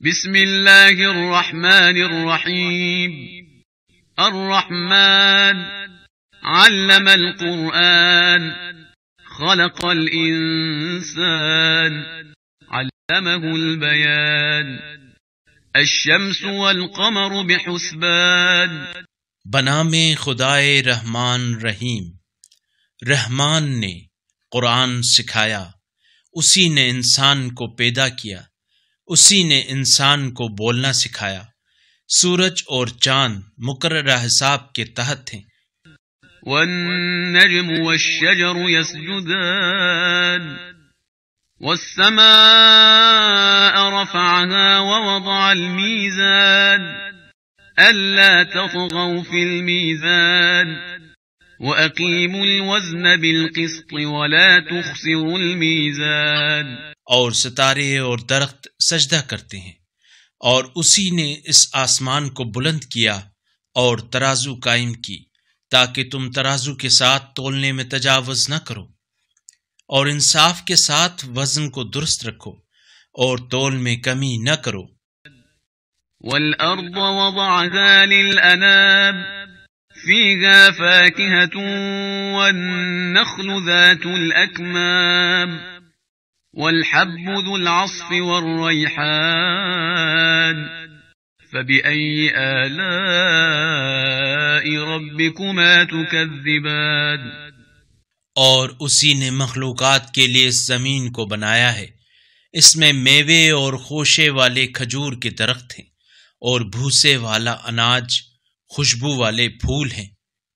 بسم اللہ الرحمن الرحیم الرحمن علم القرآن خلق الانسان علمه البیان الشمس والقمر بحسبان بنام خدائے رحمان رحیم۔ رحمان نے قرآن سکھایا، اسی نے انسان کو پیدا کیا، اسی نے انسان کو بولنا سکھایا۔ سورج اور چاند مقررہ حساب کے تحت ہیں۔ والنجم والشجر يسجدان والسماء رفعها ووضع الميزان ألا تطغوا في الميزان وأقيموا الوزن بالقسط ولا تخسروا الميزان۔ اور ستارے اور درخت سجدہ کرتے ہیں، اور اسی نے اس آسمان کو بلند کیا اور ترازو قائم کی تاکہ تم ترازو کے ساتھ تولنے میں تجاوز نہ کرو، اور انصاف کے ساتھ وزن کو درست رکھو اور تول میں کمی نہ کرو۔ والأرض وضعها للأنام فيها فاكهة والنخل ذات الأكمام والحب ذو العصف والريحان فبأي آلاء ربكما تكذبان۔ اور اسی نے مخلوقات کے لیے اس زمین کو بنایا ہے، اس میں میوے اور خوشے والے کھجور کے درخت ہیں اور بھوسے والا اناج، خوشبو والے پھول ہیں۔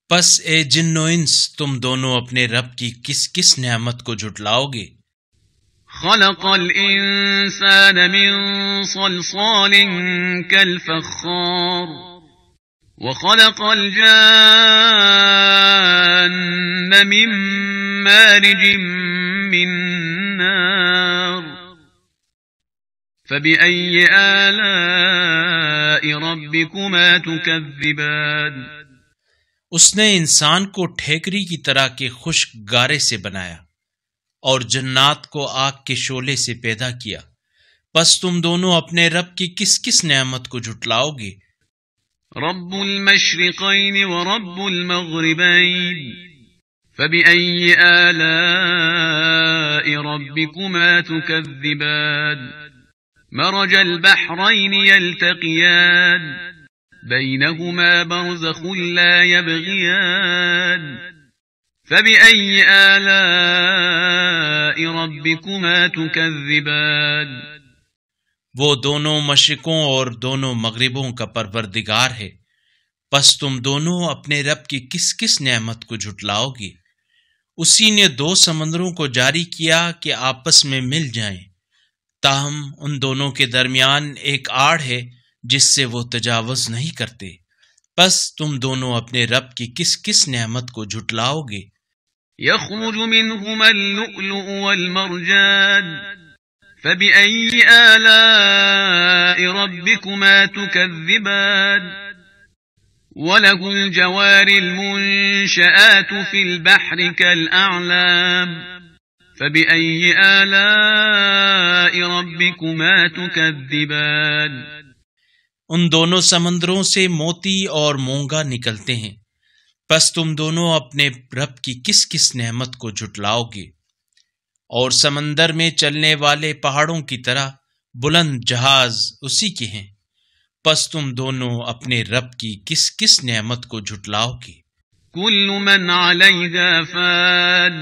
پس اے جن و انس، تم دونوں اپنے رب کی کس کس نعمت کو جھٹلاؤ گے؟ خلق الانسان من صلصال كالفخار وخلق الجان من مارج من نار فبأي آلاء ربكما تكذبان۔ اس نے انسان کو ٹھیکری کی طرح کے خشک گارے سے بنایا اور جنات کو آگ کے شعلے سے پیدا کیا، پس تم دونوں اپنے رب کی کس کس نعمت کو جھٹلاؤ گے؟ رب المشرقین ورب المغربین فبأي آلاء ربكما تكذبان۔ مرج البحرين يلتقيان بينهما برزخ لا يبغيان فبأي آلاء ربكما تكذبان۔ وہ دونوں مشرقوں اور دونوں مغربوں کا پروردگار ہے، پس تم دونوں اپنے رب کی کس کس نعمت کو جھٹلاؤ گے؟ اسی نے دو سمندروں کو جاری کیا کہ آپس میں مل جائیں، تاہم ان دونوں کے درمیان ایک آڑ ہے جس سے وہ تجاوز نہیں کرتے، پس تم دونوں اپنے رب کی کس کس نعمت کو جھٹلاؤ گے؟ يخرج منهما اللؤلؤ والمرجان فبأي آلاء ربكما تكذبان وله الجوار المنشآت في البحر كالأعلام فبأي آلاء ربكما تكذبان۔ ان دونوں سمندروں سے موتی اور مونگا نکلتے ہیں، پس تم دونوں اپنے رب کی کس کس نعمت کو جھٹلاؤ گے؟ اور سمندر میں چلنے والے پہاڑوں کی طرح بلند جہاز اسی کے ہیں، پس تم دونوں اپنے رب کی کس کس نعمت کو جھٹلاؤ گے؟ كل من عليها فان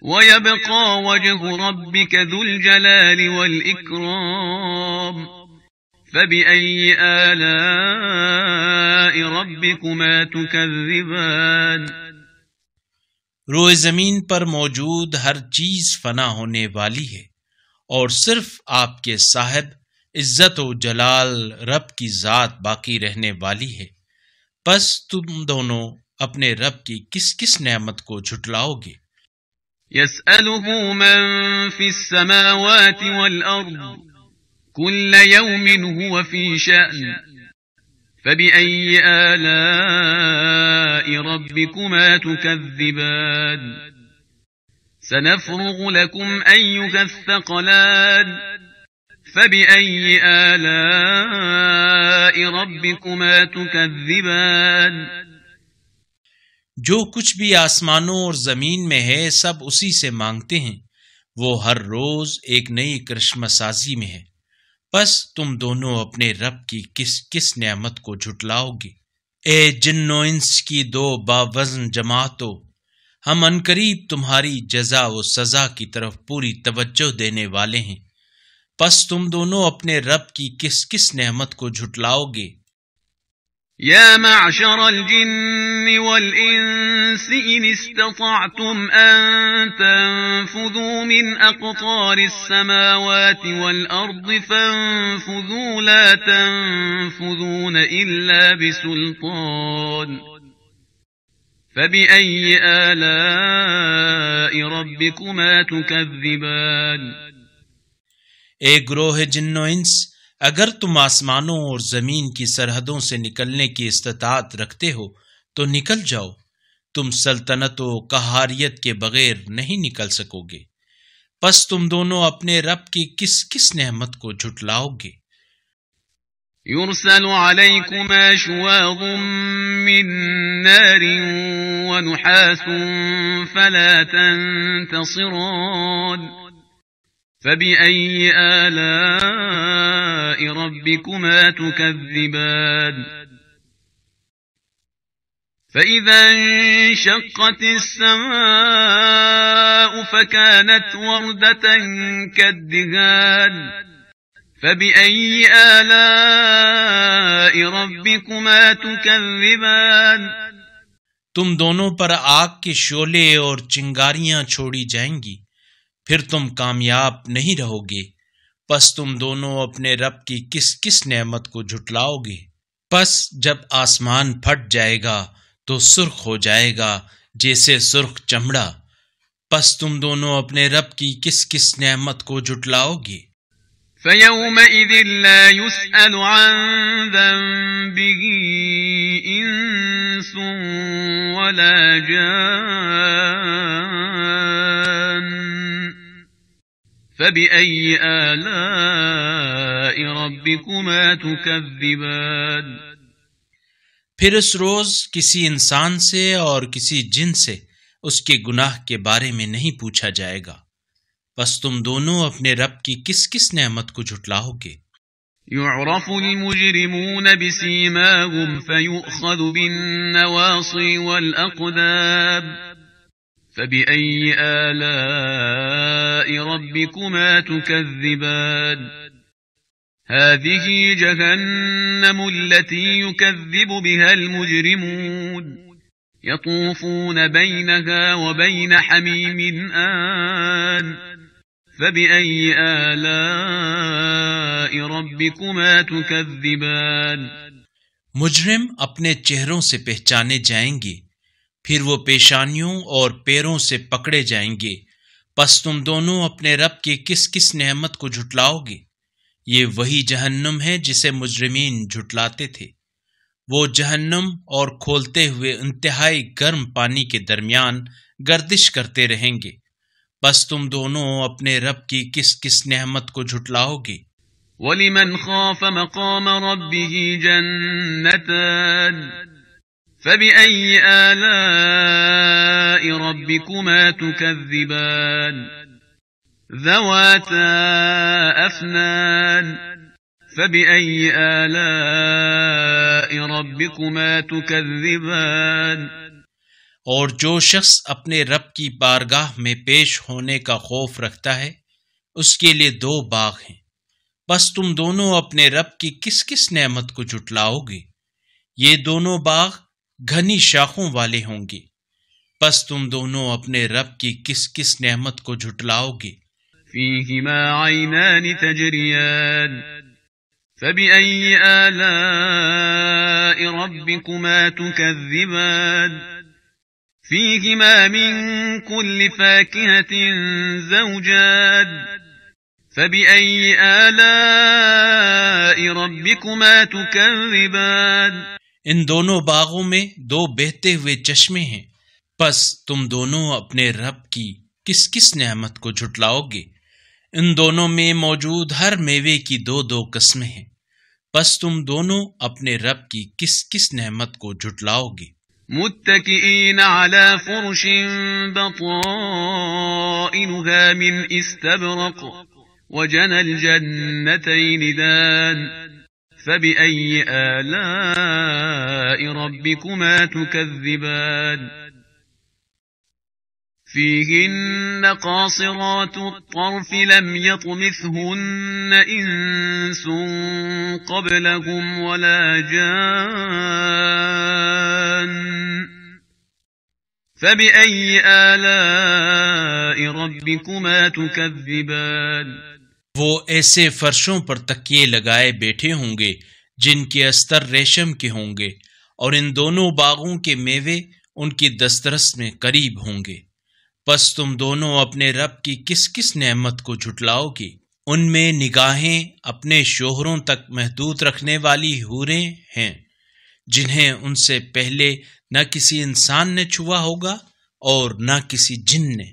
ويبقى وجه ربك ذو الجلال والإكرام فبأي آلاء ربكما تكذبان۔ روئے زمین پر موجود ہر چیز فنا ہونے والی ہے، اور صرف آپ کے صاحب عزت و جلال رب کی ذات باقی رہنے والی ہے، پس تم دونوں اپنے رب کی کس کس نعمت کو جھٹلاؤ گے؟ يسأله من في السماوات والأرض كل يوم هو في شأن فبأي آلاء ربكما تكذبان۔ سنفرغ لكم أيها الثقلان فبأي آلاء ربكما تكذبان جو کچھ بھی آسمانوں اور زمین میں ہے سب اسی سے مانگتے ہیں، وہ ہر روز ایک نئی کرشمہ سازی میں ہے، پس تم دونوں اپنے رب کی کس کس نعمت کو جھٹلاؤ گے؟ اے جن و انس کی دو باوزن جماعتوں، ہم عنقریب تمہاری جزا و سزا کی طرف پوری توجہ دینے والے ہیں، پس تم دونوں اپنے رب کی کس کس نعمت کو جھٹلاؤ گے؟ يا معشر الجن والإنس إن استطعتم أن تنفذوا من أقطار السماوات والأرض فانفذوا لا تنفذون إلا بسلطان فبأي آلاء ربكما تكذبان اے گروہ جن و انس، اگر تم آسمانوں اور زمین کی سرحدوں سے نکلنے کی استطاعت رکھتے ہو تو نکل جاؤ، تم سلطنت و قہاریت کے بغیر نہیں نکل سکو گے، پس تم دونوں اپنے رب کی کس کس نعمت کو جھٹلاؤ گے؟ يرسل عليكما شواظ من نار ونحاس فلا تنتصران فبأي آلاء ربكما تكذبان فإذا انشقت السماء فكانت وردة كالدهان فبأي آلاء ربكما تكذبان تم دونوں پر آگ کے شعلے اور چنگاریاں چھوڑی جائیں گی، پھر تم کامیاب نہیں رہو گے، پس تم دونوں اپنے رب کی کس کس نعمت کو جھٹلاؤ گے؟ پس جب آسمان پھٹ جائے گا تو سرخ ہو جائے گا جیسے سرخ چمڑا، پس تم دونوں اپنے رب کی کس کس نعمت کو جھٹلاؤ گے؟ فَيَوْمَئِذٍ لَا يُسْأَلُ عَنْ ذَنبِهِ إِنسٌ وَلَا جَانٌّ فَبِأَيِّ آلَاءِ رَبِّكُمَا تُكَذِّبَانِ پھر اس روز کسی انسان سے اور کسی جن سے اس کے گناہ کے بارے میں نہیں پوچھا جائے گا، بس تم دونوں اپنے رب کی کس کس نعمت کو جھٹلاؤ گے؟ يُعْرَفُ الْمُجْرِمُونَ بِسِيمَاهُمْ فَيُؤْخَذُ بِالنَّوَاصِي وَالْأَقْدَامِ فَبِأَيِّ آلَاءِ رَبِّكُمَا تُكَذِّبَانِ هَذِهِ جَهَنَّمُ الَّتِي يُكَذِّبُ بِهَا الْمُجْرِمُونَ يَطُوفُونَ بَيْنَهَا وَبَيْنَ حَمِيمٍ آنٍ فَبِأَيِّ آلَاءِ رَبِّكُمَا تُكَذِّبَانِ مجرم اپنے چہروں سے پہچانے جائیں گے، پھر وہ پیشانیوں اور پیروں سے پکڑے جائیں گے، پس تم دونوں اپنے رب کی کس کس نعمت کو جھٹلاؤ گے؟ یہ وہی جہنم ہے جسے مجرمین جھٹلاتے تھے، وہ جہنم اور کھولتے ہوئے انتہائی گرم پانی کے درمیان گردش کرتے رہیں گے، بس تم دونوں اپنے رب کی کس کس نعمت کو جھٹلاؤ گے؟ وَلِمَنْ خَافَ مَقَامَ رَبِّهِ جَنَّتَانِ فَبِأَيِّ آلَاءِ رَبِّكُمَا تُكَذِّبَانِ ذَوَاتَا أَفْنَانٍ فَبِأَيِّ آلَاءِ رَبِّكُمَا تُكَذِّبَانِ اور جو شخص اپنے رب کی بارگاہ میں پیش ہونے کا خوف رکھتا ہے، اس کے لیے دو باغ ہیں، بس تم دونوں اپنے رب کی کس کس نعمت کو جھٹلاؤ گے؟ یہ دونوں باغ گھنی شاخوں والے ہوں گے، پس تم دونوں اپنے رب کی کس کس نعمت کو جھٹلاؤ گے؟ فِيهِمَا عَيْنَانِ تَجْرِيَانِ فَبِأَيِّ آلَاءِ رَبِّكُمَا تُكَذِّبَانِ فِيهِمَا مِن كُلِّ فَاكِهَةٍ زَوْجَانِ فَبِأَيِّ آلَاءِ رَبِّكُمَا تُكَذِّبَانِ ان دونوں باغوں میں دو بہتے ہوئے چشمے ہیں، پس تم دونوں اپنے رب کی کس کس نعمت کو جھٹلاؤ گے؟ ان دونوں میں موجود ہر میوے کی دو دو قسمیں ہیں، پس تم دونوں اپنے رب کی کس کس نعمت کو جھٹلاؤ گے؟ متكئين على فرش بطائنها من استبرق وجنى الجنتين دان فبأي آلاء ربكما تكذبان فيهن قاصرات الطرف لم يطمثهن إنس قبلهم ولا جان فبأي آلاء ربكما تكذبان وہ ایسے فرشوں پر تکیے لگائے بیٹھے ہوں گے جن کے استر ریشم کے ہوں گے، اور ان دونوں باغوں کے میوے ان کی دسترس میں قریب ہوں گے، پس تم دونوں اپنے رب کی کس کس نعمت کو جھٹلاؤ گے؟ ان میں نگاہیں اپنے شوہروں تک محدود رکھنے والی حوریں ہیں جنہیں ان سے پہلے نہ کسی انسان نے چھوا ہوگا اور نہ کسی جن نے،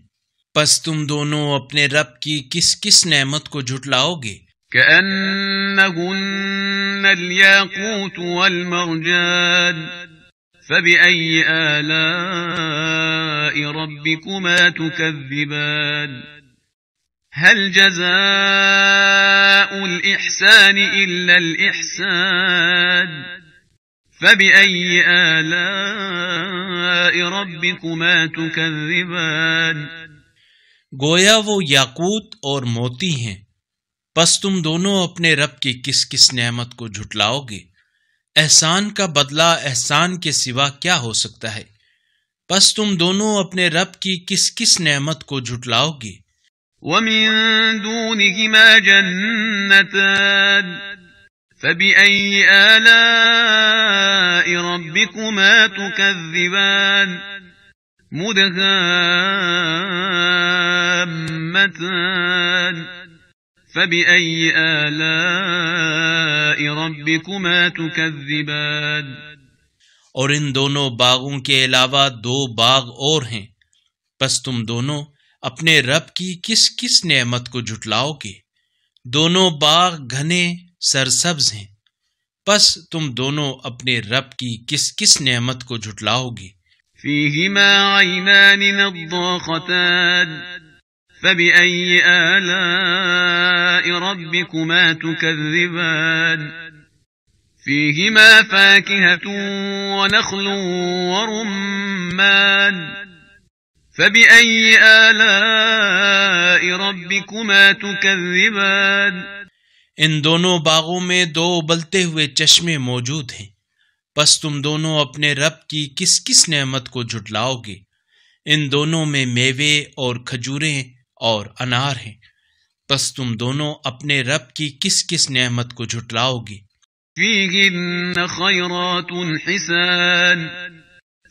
پس تم دونوں اپنے رب کی کس کس نعمت کو جھٹلاؤ گے؟ كأنهن الياقوت والمرجان فبأي آلاء ربكما تكذبان هل جزاء الإحسان إلا الإحسان فبأي آلاء ربكما تكذبان گویا وہ یاقوت اور موتی ہیں، پس تم دونوں اپنے رب کی کس کس نعمت کو جھٹلاؤ گے؟ احسان کا بدلہ احسان کے سوا کیا ہو سکتا ہے؟ پس تم دونوں اپنے رب کی کس کس نعمت کو جھٹلاؤ گے؟ ومن دونهما جنتان فبأي آلاء ربكما تكذبان مدهامتان فبأي آلاء ربكما تكذبان اور ان دونوں باغوں کے علاوہ دو باغ اور ہیں، پس تم دونوں اپنے رب کی کس کس نعمت کو جھٹلاؤ گے؟ دونوں باغ گھنے سرسبز ہیں، پس تم دونوں اپنے رب کی کس کس نعمت کو جھٹلاؤ گے؟ فيهما عينان نضاختان فبأي آلاء ربكما تكذبان فيهما فاكهة ونخل ورمان فبأي آلاء ربكما تكذبان ان دونوں باغوں میں دو ابلتے ہوئے چشمے موجود ہیں، پس تم دونوں اپنے رب کی کس کس نعمت کو جھٹلاؤ گے؟ ان دونوں میں میوے اور کھجوریں اور انار ہیں، پس تم دونوں اپنے رب کی کس کس نعمت کو جھٹلاؤ گے؟ فيهن خيرات حسان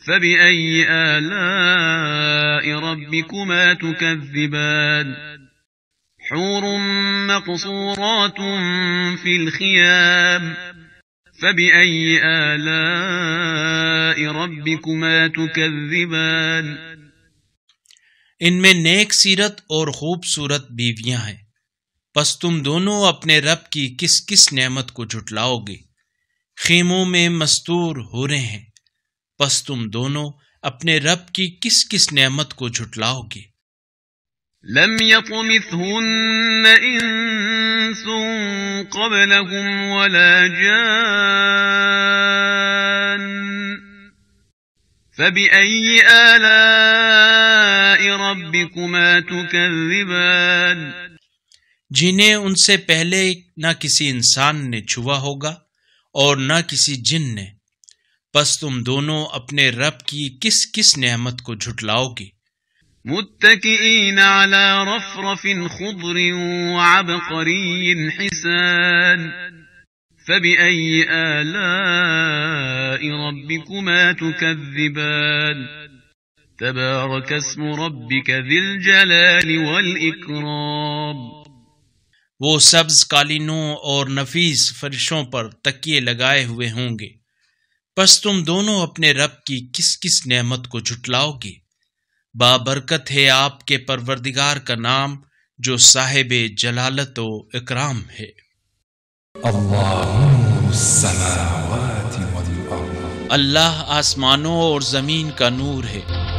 فبأي آلاء ربكما تكذبان حور مقصورات في الخيام فبأي آلاء ربكما تكذبان ان میں نیک سیرت اور خوبصورت بیویاں ہیں، پس تم دونوں اپنے رب کی کس کس نعمت کو جھٹلاؤ گے؟ خیموں میں مستور حوریں ہیں، پس تم دونوں اپنے رب کی کس کس نعمت کو جھٹلاؤ گے؟ لم يطمثهن إنس قبلهم ولا جان فبأي آلاء ربكما تكذبان جنہیں ان سے پہلے نہ کسی انسان نے چھوا ہوگا اور نہ کسی جن نے، پس تم دونوں اپنے رب کی کس کس نعمت کو جھٹلاؤ گے؟ متكئين على رفرف خضر وعبقري حسان فبأي آلاء ربكما تكذبان تبارك اسم ربك ذي الجلال والإكرام وہ سبز قالینوں اور نفیس فرشوں پر تکیے لگائے ہوئے ہوں گے، پس تم دونوں اپنے رب کی کس کس نعمت کو جھٹلاؤ گے؟ بابرکت ہے آپ کے پروردگار کا نام جو صاحب جلالت و اکرام ہے۔ اللہ نور السماوات والارض، اللہ آسمانوں اور زمین کا نور ہے۔